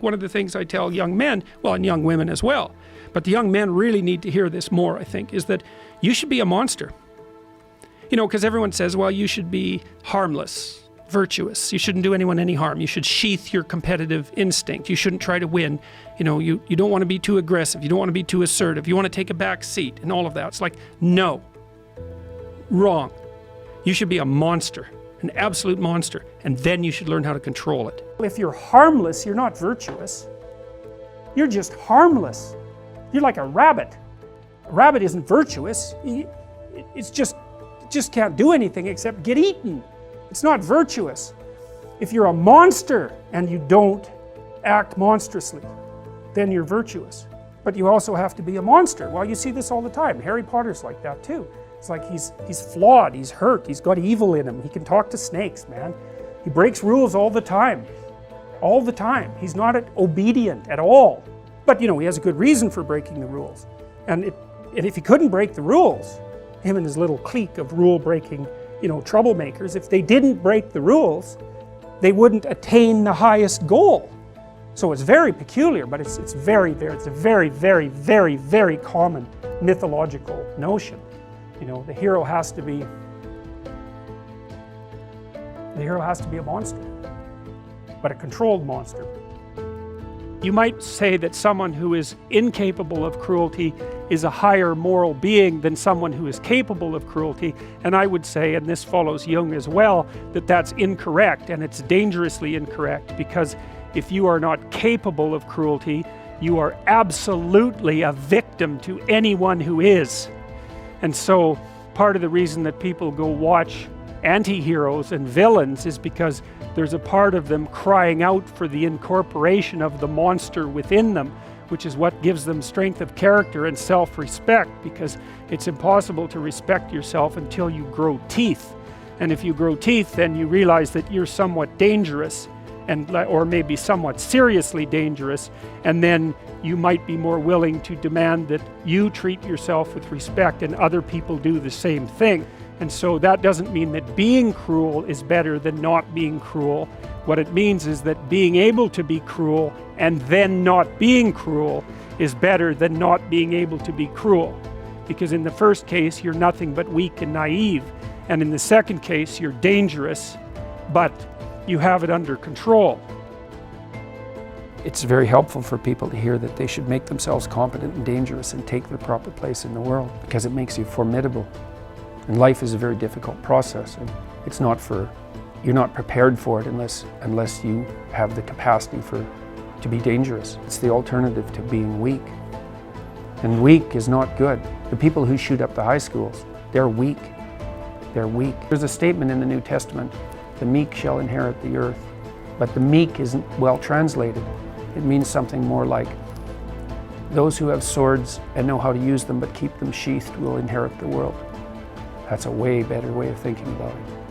One of the things I tell young men, well, and young women as well, but the young men really need to hear this more, I think, is that you should be a monster. You know, because everyone says, well, you should be harmless, virtuous. You shouldn't do anyone any harm. You should sheath your competitive instinct. You shouldn't try to win. You know, you don't want to be too aggressive. You don't want to be too assertive. You want to take a back seat and all of that. It's like, no. Wrong. You should be a monster, an absolute monster, and then you should learn how to control it. If you're harmless, you're not virtuous. You're just harmless. You're like a rabbit. A rabbit isn't virtuous. It just can't do anything except get eaten. It's not virtuous. If you're a monster and you don't act monstrously, then you're virtuous. But you also have to be a monster. Well, you see this all the time. Harry Potter's like that too. It's like he's flawed, he's hurt, he's got evil in him. He can talk to snakes, man. He breaks rules all the time. All the time. He's not obedient at all. But you know, he has a good reason for breaking the rules. And if he couldn't break the rules, him and his little clique of rule-breaking, you know, troublemakers, if they didn't break the rules, they wouldn't attain the highest goal. So it's very peculiar, but it's a very, very common mythological notion. You know, the hero has to be a monster, but a controlled monster. You might say that someone who is incapable of cruelty is a higher moral being than someone who is capable of cruelty, and I would say, and this follows Jung as well, that that's incorrect, and it's dangerously incorrect, because if you are not capable of cruelty, you are absolutely a victim to anyone who is. And so part of the reason that people go watch anti-heroes and villains is because there's a part of them crying out for the incorporation of the monster within them, which is what gives them strength of character and self-respect, because it's impossible to respect yourself until you grow teeth. And if you grow teeth, then you realize that you're somewhat dangerous, or maybe somewhat seriously dangerous, and then you might be more willing to demand that you treat yourself with respect and other people do the same thing. And so that doesn't mean that being cruel is better than not being cruel. What it means is that being able to be cruel and then not being cruel is better than not being able to be cruel. Because in the first case, you're nothing but weak and naive. And in the second case, you're dangerous, but you have it under control. It's very helpful for people to hear that they should make themselves competent and dangerous and take their proper place in the world, because it makes you formidable. And life is a very difficult process, and it's not you're not prepared for it unless you have the capacity to be dangerous. It's the alternative to being weak. And weak is not good. The people who shoot up the high schools, they're weak. They're weak. There's a statement in the New Testament, the meek shall inherit the earth. But the meek isn't well translated. It means something more like, those who have swords and know how to use them but keep them sheathed will inherit the world. That's a way better way of thinking about it.